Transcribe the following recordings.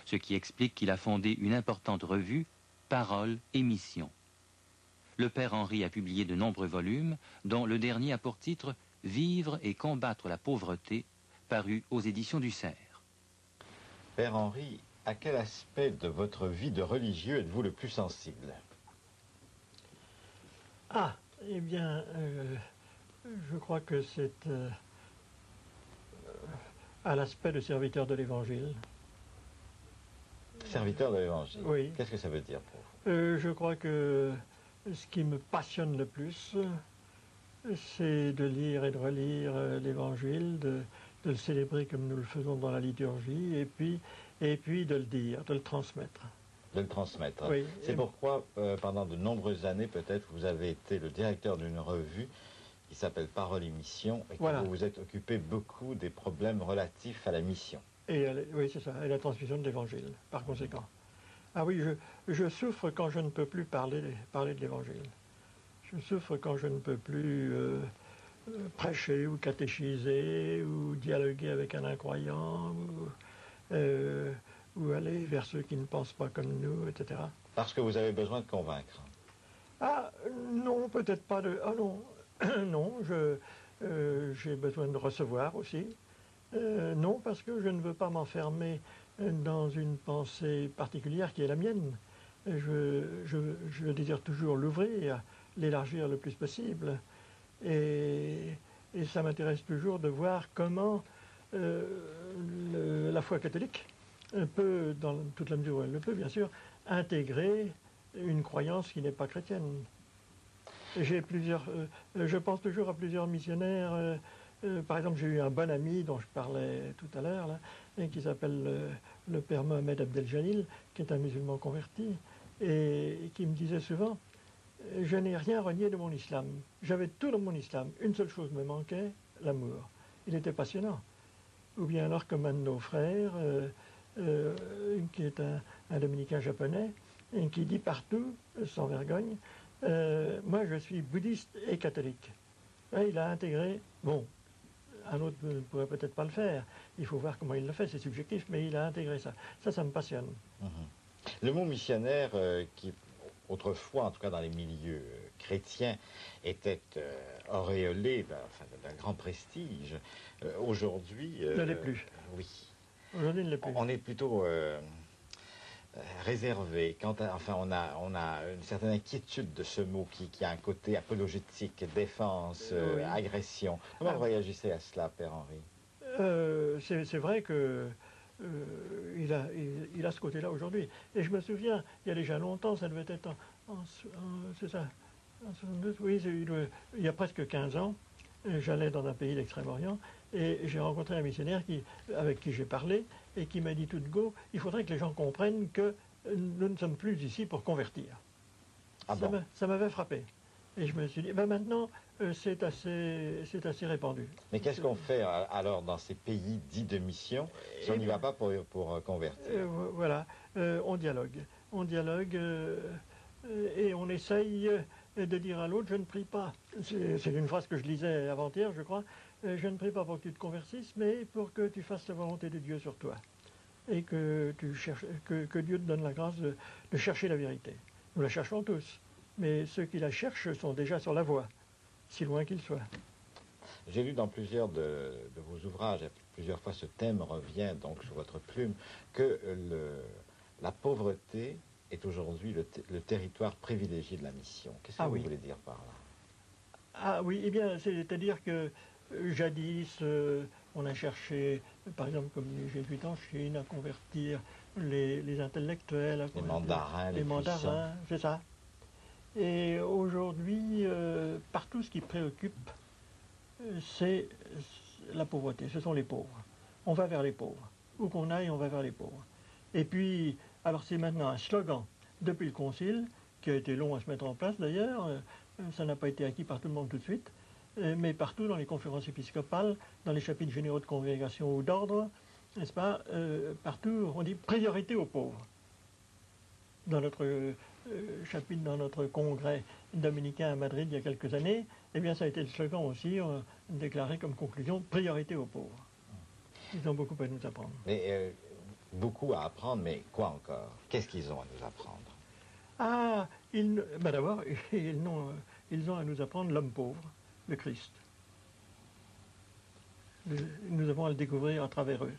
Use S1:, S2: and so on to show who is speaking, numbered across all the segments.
S1: ce qui explique qu'il a fondé une importante revue, Parole et Mission. Le père Henri a publié de nombreux volumes, dont le dernier a pour titre « Vivre et combattre la pauvreté », paru aux éditions du Cerf.
S2: Père Henri, à quel aspect de votre vie de religieux êtes-vous le plus sensible?
S3: Ah, eh bien, je crois que c'est à l'aspect de serviteur de l'Évangile.
S2: Serviteur de l'Évangile.
S3: Oui.
S2: Qu'est-ce que ça veut dire pour vous?
S3: Je crois que ce qui me passionne le plus, c'est de lire et de relire l'Évangile, de le célébrer comme nous le faisons dans la liturgie, et puis de le dire, de le transmettre.
S2: De le transmettre.
S3: Oui.
S2: C'est pourquoi, pendant de nombreuses années, peut-être, vous avez été le directeur d'une revue qui s'appelle Parole et Mission, et que
S3: Voilà.
S2: vous vous êtes occupé beaucoup des problèmes relatifs à la mission.
S3: Oui, c'est ça, et la transmission de l'Évangile, par conséquent. Ah oui, je souffre quand je ne peux plus parler de l'Évangile. Je souffre quand je ne peux plus prêcher ou catéchiser ou dialoguer avec un incroyant ou aller vers ceux qui ne pensent pas comme nous, etc.
S2: Parce que vous avez besoin de convaincre.
S3: Ah non, peut-être pas de... Ah non, non, j'ai besoin de recevoir aussi. Non, parce que je ne veux pas m'enfermer dans une pensée particulière qui est la mienne. Je désire toujours l'ouvrir, l'élargir le plus possible. Et ça m'intéresse toujours de voir comment la foi catholique peut, dans toute la mesure où elle le peut, bien sûr, intégrer une croyance qui n'est pas chrétienne. Je pense toujours à plusieurs missionnaires. Par exemple, j'ai eu un bon ami dont je parlais tout à l'heure, qui s'appelle le père Mohamed Abdel-Jalil, qui est un musulman converti, et qui me disait souvent, je n'ai rien renié de mon islam. J'avais tout dans mon islam. Une seule chose me manquait, l'amour. Il était passionnant. Ou bien alors comme un de nos frères, qui est un dominicain japonais, et qui dit partout, sans vergogne, moi je suis bouddhiste et catholique. Et il a intégré, bon, un autre ne pourrait peut-être pas le faire, il faut voir comment il le fait, c'est subjectif, mais il a intégré ça. Ça me passionne.
S2: Le mot missionnaire, qui autrefois, en tout cas dans les milieux chrétiens, était auréolé d'un grand prestige, aujourd'hui...
S3: ne l'est plus.
S2: Oui.
S3: Aujourd'hui, ne l'est plus.
S2: On est plutôt réservé. Enfin, on a une certaine inquiétude de ce mot qui a un côté apologétique, défense,
S3: oui.
S2: Agression. Comment vous réagissez à cela, Père Henri?
S3: C'est vrai que il a ce côté-là aujourd'hui. Et je me souviens, il y a déjà longtemps, ça devait être c'est ça, en 72, oui, il y a presque 15 ans, j'allais dans un pays d'Extrême-Orient et j'ai rencontré un missionnaire avec qui j'ai parlé et qui m'a dit tout de go, il faudrait que les gens comprennent que nous ne sommes plus ici pour convertir.
S2: Ah bon?
S3: Ça m'avait frappé. Et je me suis dit, ben maintenant, c'est assez répandu.
S2: Mais qu'est-ce qu'on fait alors dans ces pays dits de mission si on n'y va pas pour convertir?
S3: Voilà, on dialogue. On dialogue et on essaye de dire à l'autre, je ne prie pas. C'est une phrase que je lisais avant-hier, je crois. Je ne prie pas pour que tu te convertisses, mais pour que tu fasses la volonté de Dieu sur toi. Et que Dieu te donne la grâce de chercher la vérité. Nous la cherchons tous. Mais ceux qui la cherchent sont déjà sur la voie, si loin qu'ils soient.
S2: J'ai lu dans plusieurs de vos ouvrages, plusieurs fois ce thème revient donc sur votre plume, que la pauvreté est aujourd'hui le territoire privilégié de la mission. Qu'est-ce que vous voulez dire par là?
S3: Ah oui, eh bien, c'est-à-dire que jadis, on a cherché, par exemple, comme les jésuites en Chine, à convertir les intellectuels,
S2: les mandarins,
S3: c'est ça. Et aujourd'hui, partout ce qui préoccupe, c'est la pauvreté, ce sont les pauvres. On va vers les pauvres. Où qu'on aille, on va vers les pauvres. Et puis, alors c'est maintenant un slogan depuis le Concile, qui a été long à se mettre en place d'ailleurs, ça n'a pas été acquis par tout le monde tout de suite, mais partout dans les conférences épiscopales, dans les chapitres généraux de congrégation ou d'ordre, n'est-ce pas, partout on dit priorité aux pauvres. Dans notre chapitre, dans notre congrès dominicain à Madrid il y a quelques années, eh bien ça a été le slogan aussi, déclaré comme conclusion, priorité aux pauvres. Ils ont beaucoup à nous apprendre.
S2: Mais Beaucoup à apprendre, mais quoi encore? Qu'est-ce qu'ils ont à nous apprendre?
S3: Ah, d'abord, ils ont à nous apprendre l'homme pauvre, le Christ. Nous avons à le découvrir à travers eux,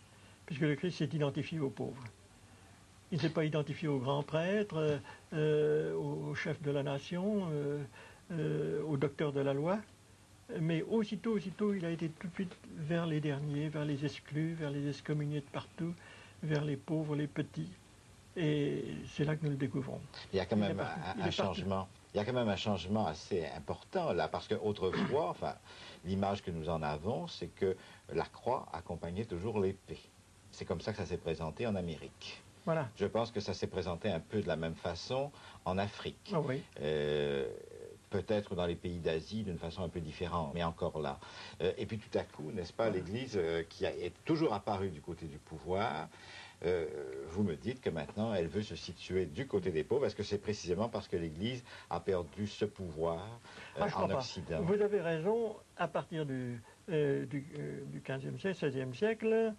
S3: puisque le Christ s'est identifié aux pauvres. Il ne s'est pas identifié aux grands prêtres, aux chefs de la nation, aux docteurs de la loi, mais aussitôt, il a été tout de suite vers les derniers, vers les exclus, vers les excommuniés de partout, vers les pauvres, les petits. Et c'est là que nous le découvrons.
S2: Il y a quand même un changement. Il y a quand même un changement assez important là, parce qu'autrefois, enfin, l'image que nous en avons, c'est que la croix accompagnait toujours l'épée. C'est comme ça que ça s'est présenté en Amérique.
S3: Voilà.
S2: Je pense que ça s'est présenté un peu de la même façon en Afrique.
S3: Ah oui.
S2: Peut-être dans les pays d'Asie d'une façon un peu différente, mais encore là. Et puis tout à coup, n'est-ce pas, l'Église qui est toujours apparue du côté du pouvoir, vous me dites que maintenant elle veut se situer du côté des pauvres. Est-ce que c'est précisément parce que l'Église a perdu ce pouvoir en Occident?
S3: Vous avez raison, à partir du XVe siècle, XVIe siècle,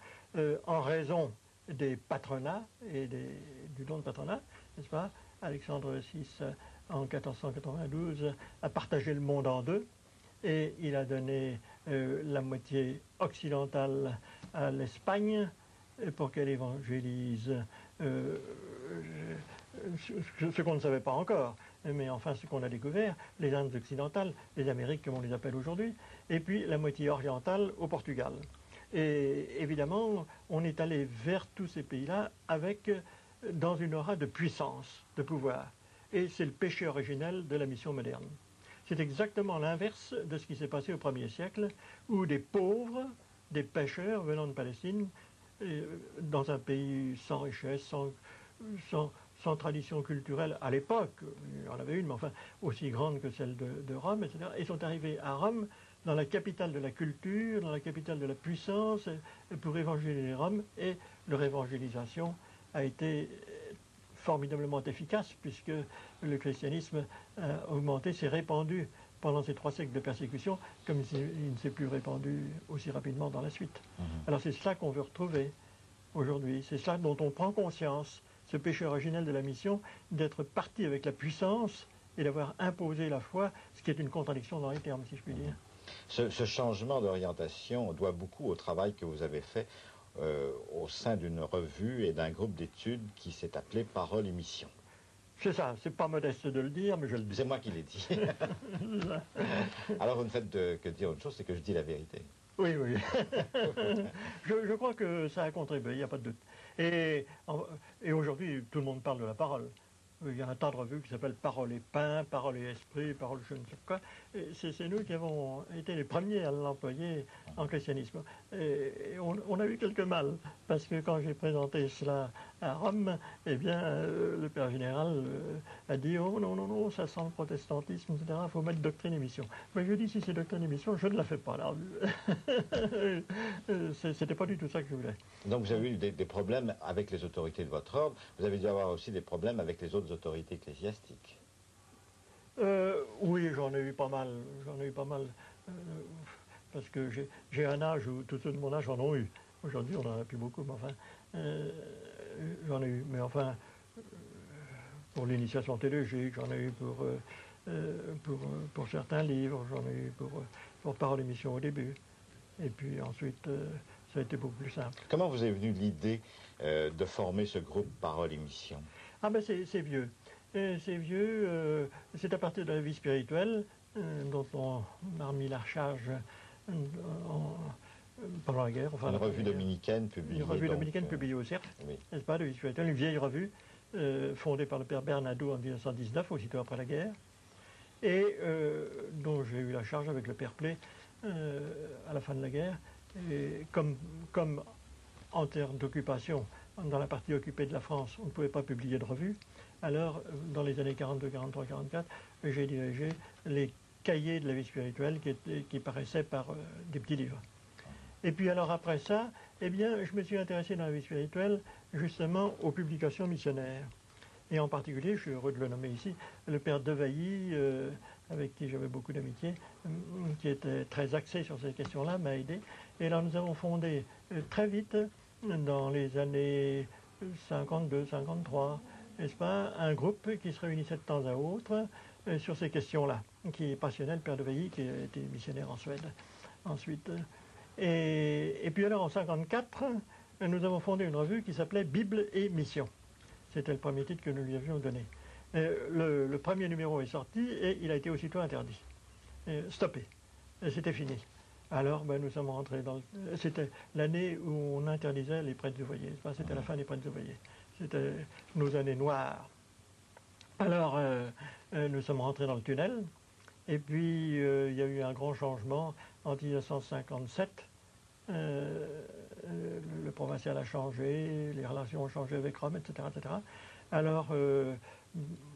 S3: en raison des patronats et du don de patronat, n'est-ce pas? Alexandre VI, en 1492, a partagé le monde en deux et il a donné la moitié occidentale à l'Espagne pour qu'elle évangélise ce qu'on ne savait pas encore, mais enfin ce qu'on a découvert, les Indes occidentales, les Amériques comme on les appelle aujourd'hui, et puis la moitié orientale au Portugal. Et évidemment, on est allé vers tous ces pays-là dans une aura de puissance, de pouvoir. Et c'est le péché originel de la mission moderne. C'est exactement l'inverse de ce qui s'est passé au 1er siècle, où des pauvres, des pêcheurs venant de Palestine, dans un pays sans richesse, sans tradition culturelle à l'époque, il y en avait une, mais enfin aussi grande que celle de Rome, etc., et sont arrivés à Rome, dans la capitale de la culture, dans la capitale de la puissance, pour évangéliser Rome, et leur évangélisation a été formidablement efficace, puisque le christianisme a augmenté, s'est répandu pendant ces 3 siècles de persécution, comme il ne s'est plus répandu aussi rapidement dans la suite. Alors c'est cela qu'on veut retrouver aujourd'hui, c'est cela dont on prend conscience, ce péché originel de la mission, d'être parti avec la puissance et d'avoir imposé la foi, ce qui est une contradiction dans les termes, si je puis dire.
S2: Ce changement d'orientation doit beaucoup au travail que vous avez fait au sein d'une revue et d'un groupe d'études qui s'est appelé Parole et Mission.
S3: C'est ça, c'est pas modeste de le dire, mais je le dis.
S2: C'est moi qui l'ai dit. Alors vous ne faites que dire une chose, c'est que je dis la vérité.
S3: Oui, oui. je crois que ça a contribué, il n'y a pas de doute. Et aujourd'hui, tout le monde parle de la parole. Il y a un tas de revues qui s'appellent Parole et Pain, Parole et Esprit, Parole je ne sais quoi. C'est nous qui avons été les premiers à l'employer en christianisme. Et on a eu quelques mal, parce que quand j'ai présenté cela à Rome, eh bien, le père général a dit « Oh non, non, non, ça sent le protestantisme, etc. Il faut mettre doctrine et mission. » Mais je dis « Si c'est doctrine et mission, je ne la fais pas, la revue. » C'était pas du tout ça que je voulais.
S2: Donc vous avez eu des problèmes avec les autorités de votre ordre. Vous avez dû avoir aussi des problèmes avec les autres autorités ecclésiastiques.
S3: Oui, j'en ai eu pas mal. Parce que j'ai un âge où tous ceux de mon âge en ont eu. Aujourd'hui, on n'en a plus beaucoup, mais enfin, j'en ai eu. Mais enfin, pour l'initiation théologique, j'en ai eu pour certains livres, j'en ai eu pour Parole et Mission au début. Et puis ensuite, ça a été beaucoup plus simple.
S2: Comment vous est venue l'idée de former ce groupe Parole et Mission?
S3: Ah ben c'est vieux. C'est vieux, c'est à partir de la vie spirituelle dont on a remis la charge pendant la guerre. Enfin,
S2: une revue dominicaine publiée.
S3: Une revue dominicaine publiée au CERF,
S2: oui.
S3: N'est-ce pas, de vie spirituelle, une vieille revue fondée par le père Bernardo en 1919, aussitôt après la guerre, et dont j'ai eu la charge avec le père Plé à la fin de la guerre. Et comme en termes d'occupation, dans la partie occupée de la France, on ne pouvait pas publier de revue. Alors, dans les années 42, 43, 44, j'ai dirigé les cahiers de la vie spirituelle qui paraissaient par des petits livres. Et puis alors après ça, eh bien, je me suis intéressé dans la vie spirituelle justement aux publications missionnaires. Et en particulier, je suis heureux de le nommer ici, le père Devailly, avec qui j'avais beaucoup d'amitié, qui était très axé sur ces questions-là, m'a aidé. Et là, nous avons fondé très vite, dans les années 52, 53, n'est-ce pas, un groupe qui se réunissait de temps à autre sur ces questions-là, qui passionnait le père de Veilly, qui était missionnaire en Suède ensuite. Et puis alors en 54, nous avons fondé une revue qui s'appelait Bible et Mission. C'était le premier titre que nous lui avions donné. Le premier numéro est sorti et il a été aussitôt interdit, stoppé. C'était fini. Alors nous sommes rentrés dans... C'était l'année où on interdisait les prêtres ouvriers. C'était la fin des prêtres ouvriers. C'était nos années noires. Alors nous sommes rentrés dans le tunnel. Et puis il y a eu un grand changement en 1957. Le provincial a changé, les relations ont changé avec Rome, etc. etc. Alors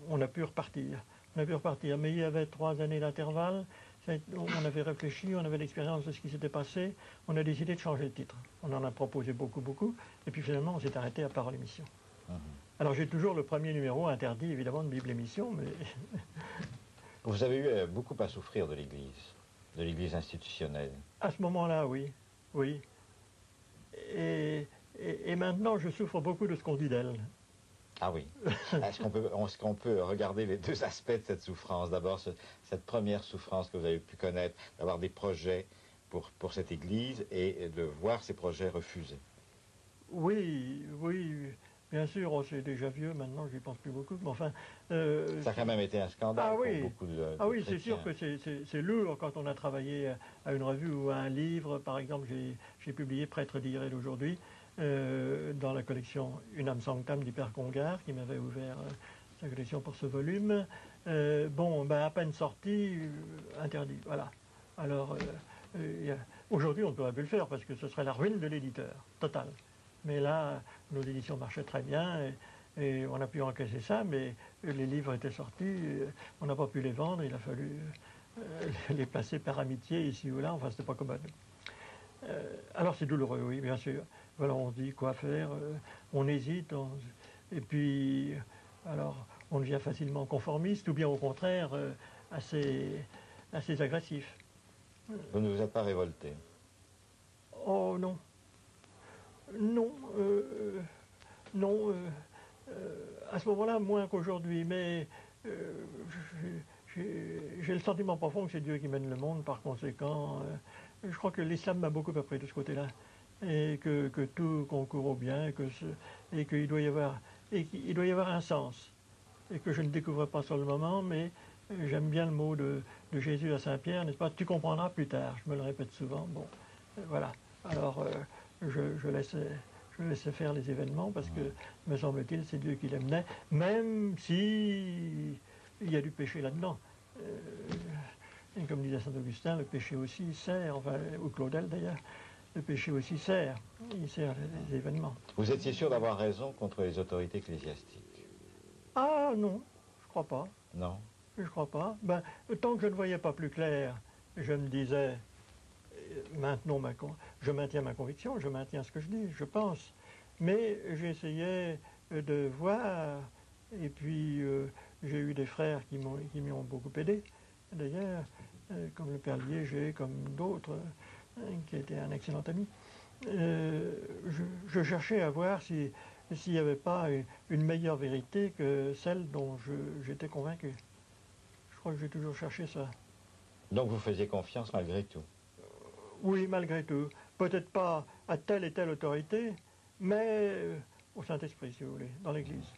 S3: on a pu repartir. Mais il y avait 3 années d'intervalle. On avait réfléchi, on avait l'expérience de ce qui s'était passé, on a décidé de changer le titre. On en a proposé beaucoup, et puis finalement on s'est arrêté à Parole et Mission. Alors j'ai toujours le premier numéro interdit évidemment de Bible et Mission, mais...
S2: Vous avez eu beaucoup à souffrir de l'Église institutionnelle.
S3: À ce moment-là, oui. Et maintenant je souffre beaucoup de ce qu'on dit d'elle.
S2: Ah oui. Est-ce qu'on peut regarder les 2 aspects de cette souffrance? D'abord, cette première souffrance que vous avez pu connaître, d'avoir des projets pour cette Église et de voir ces projets refusés.
S3: Oui, bien sûr, c'est déjà vieux, maintenant j'y pense plus beaucoup, mais enfin...
S2: ça a quand même été un scandale pour beaucoup de
S3: oui,
S2: chrétiens.
S3: C'est sûr que c'est lourd quand on a travaillé à une revue ou à un livre. Par exemple, j'ai publié Prêtre d'hier et d'aujourd'hui, dans la collection Une âme sanctam d'Hyper Congar, qui m'avait ouvert sa collection pour ce volume. À peine sorti, interdit, voilà. Alors, aujourd'hui, on ne pourrait plus le faire, parce que ce serait la ruine de l'éditeur, totale. Mais là, nos éditions marchaient très bien, et on a pu encaisser ça, mais les livres étaient sortis, on n'a pas pu les vendre, il a fallu les placer par amitié ici ou là, enfin, c'était pas commode. Alors c'est douloureux, oui, bien sûr. Voilà, on se dit quoi faire, on hésite, et puis, alors, on devient facilement conformiste, ou bien au contraire, assez agressif.
S2: Vous ne vous êtes pas révolté?
S3: Oh non. Non, à ce moment-là, moins qu'aujourd'hui, mais j'ai le sentiment profond que c'est Dieu qui mène le monde, par conséquent, je crois que l'islam m'a beaucoup appris de ce côté-là, et que tout concourt au bien, et qu'il doit y avoir un sens, et que je ne découvre pas sur le moment, mais j'aime bien le mot de Jésus à Saint-Pierre, n'est-ce pas? Tu comprendras plus tard, je me le répète souvent, bon, voilà. Alors, je laissais faire les événements parce que, me semble-t-il, c'est Dieu qui les menait, même si il y a du péché là-dedans. Et comme disait Saint Augustin, le péché aussi sert, enfin, ou Claudel d'ailleurs, le péché aussi sert, il sert les événements.
S2: Vous étiez sûr d'avoir raison contre les autorités ecclésiastiques?
S3: Ah non, je crois pas.
S2: Non?
S3: Je crois pas. Tant que je ne voyais pas plus clair, je me disais... Maintenant, je maintiens ma conviction, je maintiens ce que je dis, je pense. Mais j'essayais de voir, et puis j'ai eu des frères qui m'y ont beaucoup aidé, d'ailleurs, comme le père Liéger, comme d'autres, qui était un excellent ami. Je cherchais à voir s'il n'y avait pas une meilleure vérité que celle dont j'étais convaincu. Je crois que j'ai toujours cherché ça.
S2: Donc vous faisiez confiance malgré tout?
S3: Oui, malgré tout. Peut-être pas à telle et telle autorité, mais au Saint-Esprit, si vous voulez, dans l'Église.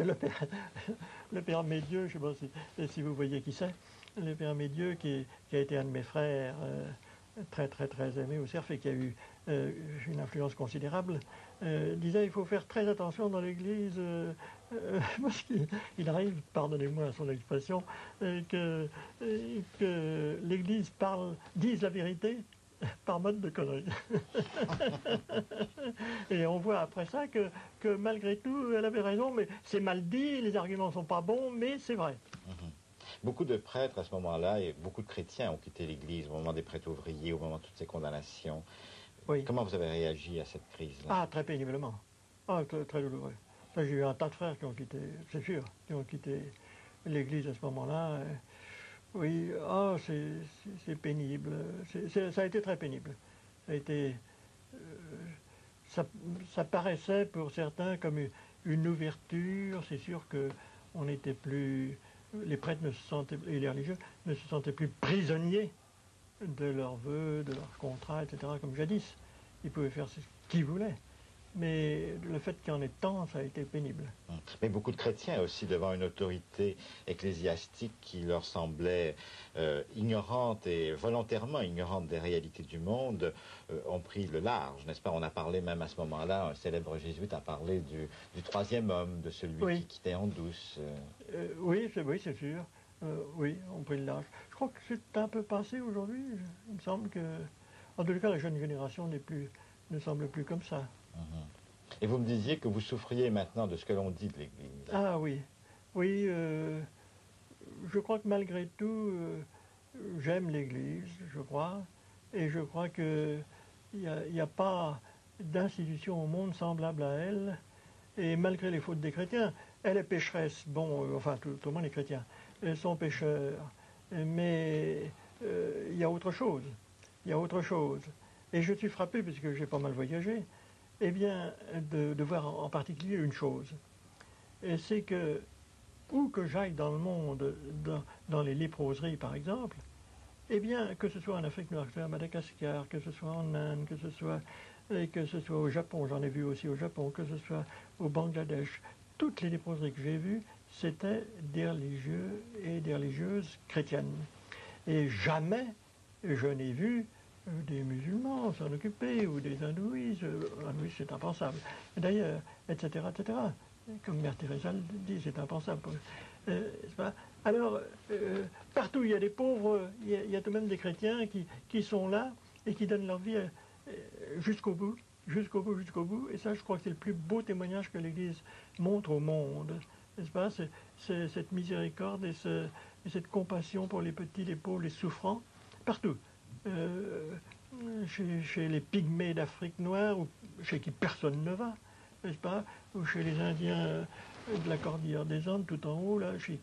S3: Le Père Médieu, je ne sais pas si vous voyez qui c'est, le Père Médieu qui a été un de mes frères, très aimé au CERF et qui a eu une influence considérable, disait il faut faire très attention dans l'Église, parce qu'il arrive, pardonnez-moi son expression, que l'Église dise la vérité par mode de connerie. Et on voit après ça que malgré tout, elle avait raison, mais c'est mal dit, les arguments ne sont pas bons, mais c'est vrai.
S2: Beaucoup de prêtres à ce moment-là, et beaucoup de chrétiens ont quitté l'Église au moment des prêtres ouvriers, au moment de toutes ces condamnations.
S3: Oui.
S2: Comment vous avez réagi à cette crise-là?
S3: Ah, très péniblement. Ah, très douloureux. J'ai eu un tas de frères qui ont quitté, c'est sûr, qui ont quitté l'Église à ce moment-là. Oui, c'est pénible. Ça a été très pénible. Ça a été... ça paraissait pour certains comme une ouverture. C'est sûr que on n'était plus, les prêtres et les religieux ne se sentaient plus prisonniers de leurs vœux, de leurs contrats, etc., comme jadis. Ils pouvaient faire ce qu'ils voulaient. Mais le fait qu'il y en ait tant, ça a été pénible.
S2: Mais beaucoup de chrétiens aussi, devant une autorité ecclésiastique qui leur semblait ignorante et volontairement ignorante des réalités du monde, ont pris le large, n'est-ce pas? On a parlé même à ce moment-là, un célèbre jésuite a parlé du troisième homme, de celui qui quittait en douce.
S3: Oui, c'est sûr. Oui, on prit le large. Je crois que c'est un peu passé aujourd'hui. Il me semble que, en tout cas, la jeune génération ne semble plus comme ça.
S2: Et vous me disiez que vous souffriez maintenant de ce que l'on dit de l'Église.
S3: Ah oui, oui. Je crois que malgré tout, j'aime l'Église, je crois, et je crois qu'il n'y a pas d'institution au monde semblable à elle. Et malgré les fautes des chrétiens, elle est pécheresse. Bon, enfin, tout le monde est chrétien. Elles sont pécheurs. Mais il y a autre chose. Il y a autre chose. Et je suis frappé, puisque j'ai pas mal voyagé, eh bien, de voir en particulier une chose. C'est que, où que j'aille dans le monde, dans les léproseries par exemple, eh bien, que ce soit en Afrique noire, que ce soit à Madagascar, que ce soit en Inde, que ce soit au Japon, j'en ai vu aussi au Japon, que ce soit au Bangladesh, toutes les léproseries que j'ai vues, c'était des religieux et des religieuses chrétiennes. Et jamais je n'ai vu des musulmans s'en occuper, ou des hindouistes. Hindouistes, c'est impensable. D'ailleurs, etc., etc. Comme Mère Teresa le dit, c'est impensable. Alors, partout où il y a des pauvres, il y a tout de même des chrétiens qui sont là et qui donnent leur vie jusqu'au bout, jusqu'au bout, jusqu'au bout. Et ça, je crois que c'est le plus beau témoignage que l'Église montre au monde. N'est-ce pas? C'est cette miséricorde et cette compassion pour les petits, les pauvres, les souffrants, partout. Chez les pygmées d'Afrique noire, chez qui personne ne va, n'est-ce pas? Ou chez les Indiens de la cordillère des Andes, tout en haut, là, chez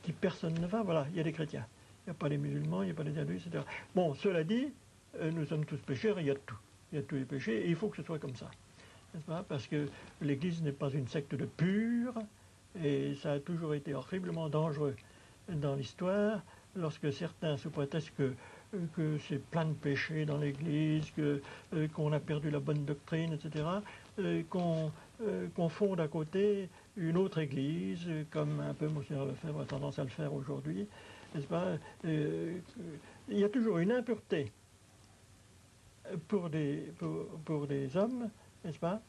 S3: qui personne ne va, voilà, il y a des chrétiens. Il n'y a pas les musulmans, il n'y a pas les hindouistes, etc. Bon, cela dit, nous sommes tous pécheurs, et il y a de tout. Il y a tous les péchés, et il faut que ce soit comme ça. N'est-ce pas? Parce que l'Église n'est pas une secte de purs, et ça a toujours été horriblement dangereux dans l'histoire, lorsque certains, sous prétexte que c'est plein de péchés dans l'Église, qu'on a perdu la bonne doctrine, etc., qu'on fonde à côté une autre Église, comme un peu Monseigneur Lefebvre a tendance à le faire aujourd'hui, n'est-ce pas? Il y a toujours une impureté pour des hommes, n'est-ce pas,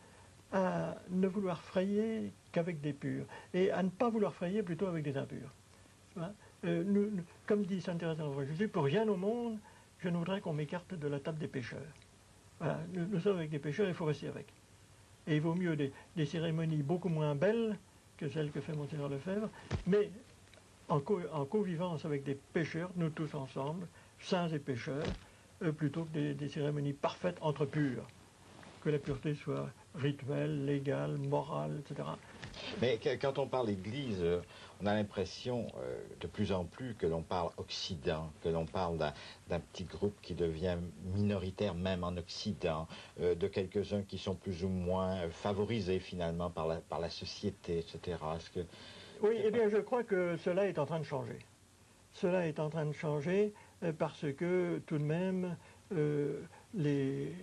S3: à ne vouloir frayer qu'avec des purs, et à ne pas vouloir frayer plutôt avec des impurs. Comme dit sainte Thérèse d'Avila, je dis pour rien au monde, je ne voudrais qu'on m'écarte de la table des pécheurs. Voilà, nous sommes avec des pécheurs, il faut rester avec. Et il vaut mieux des cérémonies beaucoup moins belles que celles que fait Monseigneur Lefebvre, mais en convivence avec des pécheurs, nous tous ensemble, saints et pécheurs, plutôt que des cérémonies parfaites entre purs. Que la pureté soit rituelle, légale, morale, etc.
S2: Mais quand on parle Église, on a l'impression de plus en plus que l'on parle Occident, que l'on parle d'un petit groupe qui devient minoritaire même en Occident, de quelques-uns qui sont plus ou moins favorisés finalement par la société, etc.
S3: Oui, eh bien je crois que cela est en train de changer. Cela est en train de changer parce que tout de même les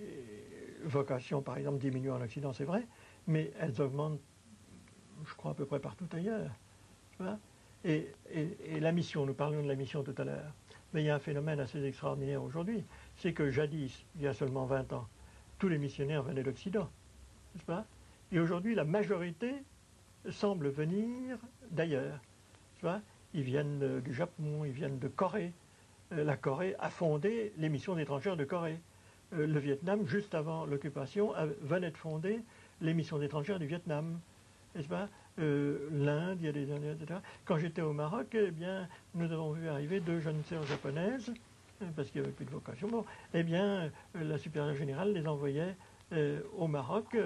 S3: vocations, par exemple, diminuent en Occident, c'est vrai, mais elles augmentent, je crois, à peu près partout ailleurs. Et la mission, nous parlions de la mission tout à l'heure, mais il y a un phénomène assez extraordinaire aujourd'hui, c'est que jadis, il y a seulement 20 ans, tous les missionnaires venaient d'Occident, n'est-ce pas? Et aujourd'hui, la majorité semble venir d'ailleurs. Ils viennent du Japon, ils viennent de Corée. La Corée a fondé les missions étrangères de Corée. Le Vietnam, juste avant l'occupation, venait de fonder les missions étrangères du Vietnam. N'est-ce pas? L'Inde, il y a des Indiens, etc. Quand j'étais au Maroc, eh bien, nous avons vu arriver 2 jeunes sœurs japonaises, parce qu'il n'y avait plus de vocation. Bon, eh bien, la supérieure générale les envoyait au Maroc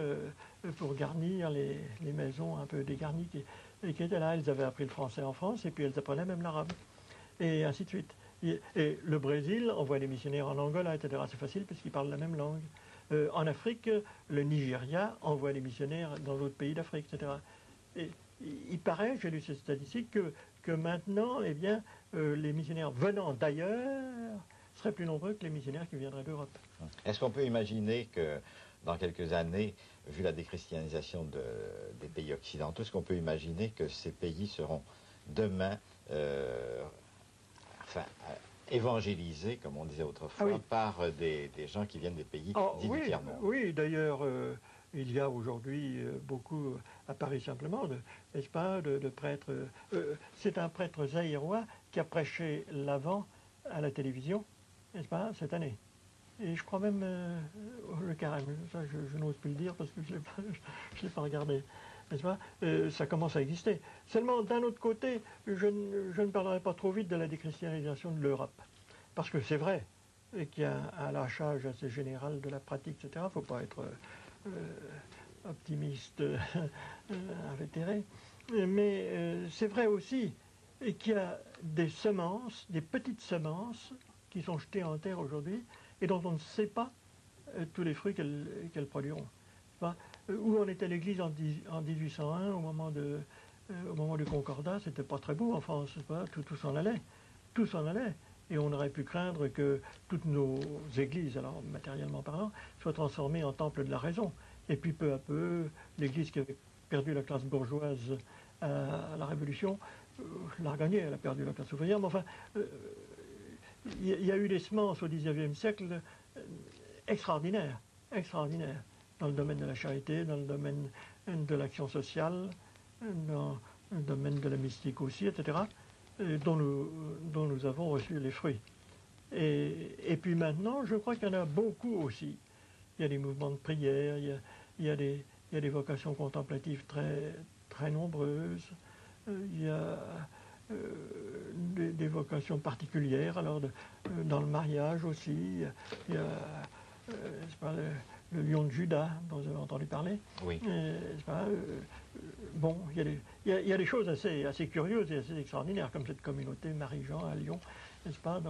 S3: pour garnir les maisons un peu dégarnies qui étaient là. Elles avaient appris le français en France et puis elles apprenaient même l'arabe. Et ainsi de suite. Et le Brésil envoie des missionnaires en Angola, etc. C'est facile parce qu'ils parlent la même langue. En Afrique, le Nigeria envoie des missionnaires dans d'autres pays d'Afrique, etc. Et il paraît, j'ai lu ces statistiques, que maintenant, eh bien, les missionnaires venant d'ailleurs seraient plus nombreux que les missionnaires qui viendraient d'Europe.
S2: Est-ce qu'on peut imaginer que dans quelques années, vu la déchristianisation des pays occidentaux, est-ce qu'on peut imaginer que ces pays seront demain évangélisés, comme on disait autrefois, par des gens qui viennent des pays dits du tiers-monde?
S3: Oui, d'ailleurs, il y a aujourd'hui beaucoup, à Paris simplement, n'est-ce pas, de prêtres. C'est un prêtre zaïrois qui a prêché l'Avent à la télévision, n'est-ce pas, cette année. Et je crois même le carême, ça je n'ose plus le dire parce que je ne l'ai pas regardé, n'est-ce pas? Ça commence à exister. Seulement, d'un autre côté, je ne parlerai pas trop vite de la déchristianisation de l'Europe. Parce que c'est vrai qu'il y a un lâchage assez général de la pratique, etc. Il ne faut pas être optimiste invétéré. Mais c'est vrai aussi qu'il y a des semences, des petites semences, qui sont jetées en terre aujourd'hui, et dont on ne sait pas tous les fruits qu'elles produiront. Où en était l'Église en 1801, au moment du Concordat, c'était pas très beau en France, tout s'en allait. Tout s'en allait. Et on aurait pu craindre que toutes nos églises, alors matériellement parlant, soient transformées en temple de la raison. Et puis peu à peu, l'Église qui avait perdu la classe bourgeoise à la Révolution, l'a regagnée, elle a perdu la classe ouvrière, mais enfin, il y a eu des semences au XIXe siècle extraordinaires, dans le domaine de la charité, dans le domaine de l'action sociale, dans le domaine de la mystique aussi, etc., dont nous avons reçu les fruits. Et puis maintenant, je crois qu'il y en a beaucoup aussi. Il y a des mouvements de prière, il y a des vocations contemplatives très, très nombreuses, il y a des vocations particulières, alors dans le mariage aussi, il y a c'est pas, le lion de Judas dont vous avez entendu parler.
S2: Oui.
S3: Bon, il y a des choses assez curieuses et assez extraordinaires, comme cette communauté Marie-Jean à Lyon, n'est-ce pas,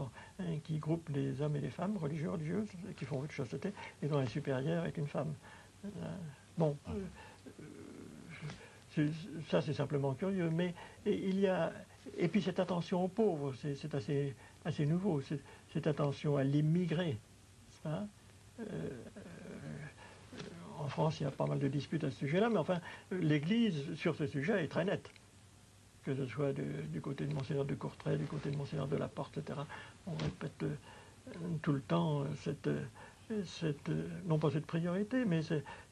S3: qui groupe des hommes et des femmes religieuses, qui font vœu de chasteté, et dont la supérieure est une femme. Bon, ça c'est simplement curieux, mais il y a... Et puis cette attention aux pauvres, c'est assez nouveau, cette attention à l'immigré. En France, il y a pas mal de disputes à ce sujet-là, mais enfin, l'Église, sur ce sujet, est très nette. Que ce soit du côté de Monseigneur de Courtrai, du côté de Monseigneur de Laporte, etc. On répète tout le temps non pas cette priorité, mais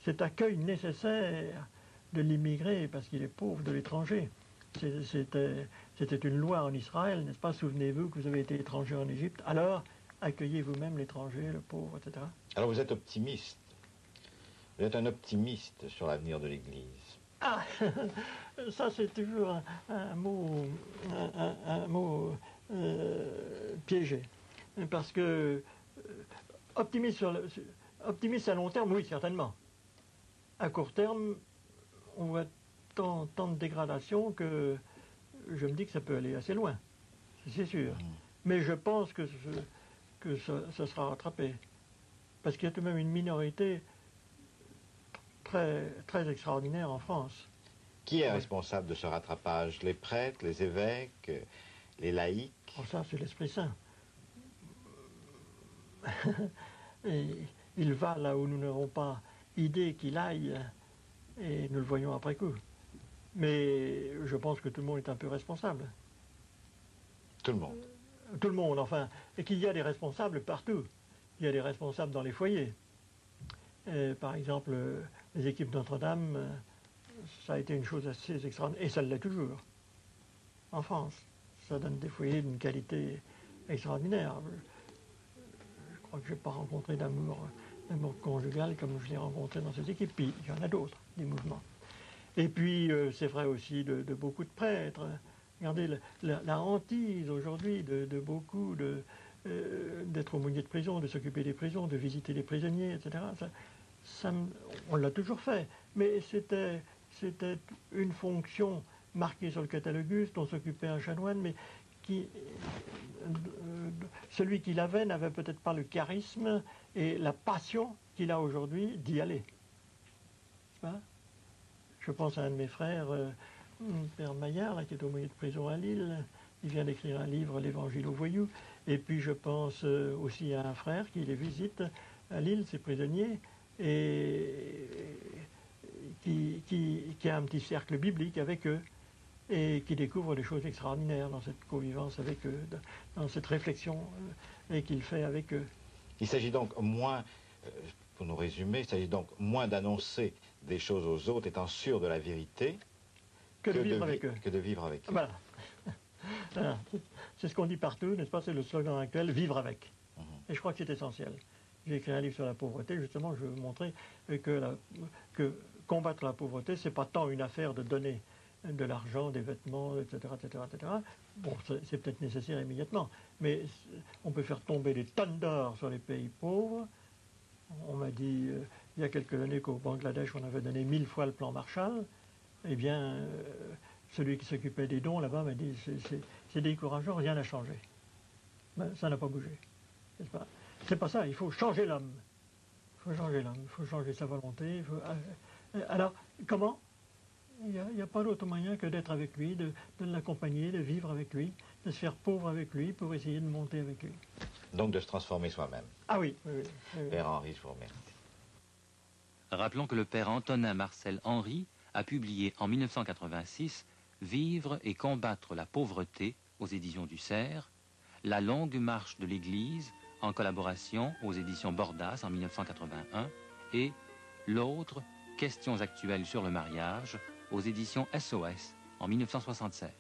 S3: cet accueil nécessaire de l'immigré, parce qu'il est pauvre, de l'étranger. C'était une loi en Israël, n'est-ce pas? Souvenez-vous que vous avez été étranger en Égypte, alors accueillez vous-même l'étranger, le pauvre, etc.
S2: Alors vous êtes optimiste. Vous êtes un optimiste sur l'avenir de l'Église.
S3: Ah, ça c'est toujours un mot piégé. Parce que optimiste à long terme, oui, certainement. À court terme, on voit tant de dégradation que je me dis que ça peut aller assez loin, c'est sûr. Mais je pense que ça sera rattrapé. Parce qu'il y a tout de même une minorité très, très extraordinaire en France.
S2: Qui est responsable de ce rattrapage? Les prêtres, les évêques, les laïcs?
S3: Oh, ça, c'est l'Esprit Saint. Et il va là où nous n'avons pas idée qu'il aille, et nous le voyons après coup. Mais je pense que tout le monde est un peu responsable.
S2: Tout le monde?
S3: Tout le monde, enfin. Et qu'il y a des responsables partout. Il y a des responsables dans les foyers. Par exemple, les équipes Notre-Dame, ça a été une chose assez extraordinaire, et ça l'est toujours, en France. Ça donne des foyers d'une qualité extraordinaire. Je crois que je n'ai pas rencontré d'amour conjugal comme je l'ai rencontré dans ces équipes. Puis il y en a d'autres, des mouvements. Et puis c'est vrai aussi de beaucoup de prêtres. Regardez la hantise aujourd'hui de beaucoup d'être aumônier de prison, de s'occuper des prisons, de visiter les prisonniers, etc. On l'a toujours fait, mais c'était une fonction marquée sur le catalogus dont s'occupait un chanoine, mais celui qu'il avait n'avait peut-être pas le charisme et la passion qu'il a aujourd'hui d'y aller. Hein? Je pense à un de mes frères, Père Maillard, là, qui est au milieu de prison à Lille. Il vient d'écrire un livre, L'Évangile aux voyous. Et puis je pense aussi à un frère qui les visite à Lille, ces prisonniers, et qui a un petit cercle biblique avec eux et qui découvre des choses extraordinaires dans cette convivance avec eux, dans cette réflexion et qu'il fait avec eux.
S2: Il s'agit donc moins, pour nous résumer, il s'agit donc moins d'annoncer des choses aux autres étant sûr de la vérité
S3: que de vivre avec eux.
S2: Que de vivre avec eux.
S3: Voilà. C'est ce qu'on dit partout, n'est-ce pas? C'est le slogan actuel, vivre avec. Et je crois que c'est essentiel. J'ai écrit un livre sur la pauvreté, justement, je veux montrer que combattre la pauvreté, c'est pas tant une affaire de donner de l'argent, des vêtements, etc., etc., etc. Bon, c'est peut-être nécessaire immédiatement, mais on peut faire tomber des tonnes d'or sur les pays pauvres. On m'a dit il y a quelques années qu'au Bangladesh, on avait donné 1000 fois le plan Marshall. Eh bien, celui qui s'occupait des dons là-bas m'a dit c'est décourageant, rien n'a changé. Ben, ça n'a pas bougé. C'est pas ça, il faut changer l'homme. Il faut changer l'homme, il faut changer sa volonté. Alors, comment? Il n'y a pas d'autre moyen que d'être avec lui, de l'accompagner, de vivre avec lui, de se faire pauvre avec lui pour essayer de monter avec lui.
S2: Donc de se transformer soi-même.
S3: Ah oui, oui.
S2: Père Henri, je vous remercie.
S1: Rappelons que le père Antonin Marcel Henry a publié en 1986 « Vivre et combattre la pauvreté » aux éditions du Cerf, « La longue marche de l'Église » en collaboration aux éditions Bordas en 1981 et « L'autre, questions actuelles sur le mariage » aux éditions SOS en 1976.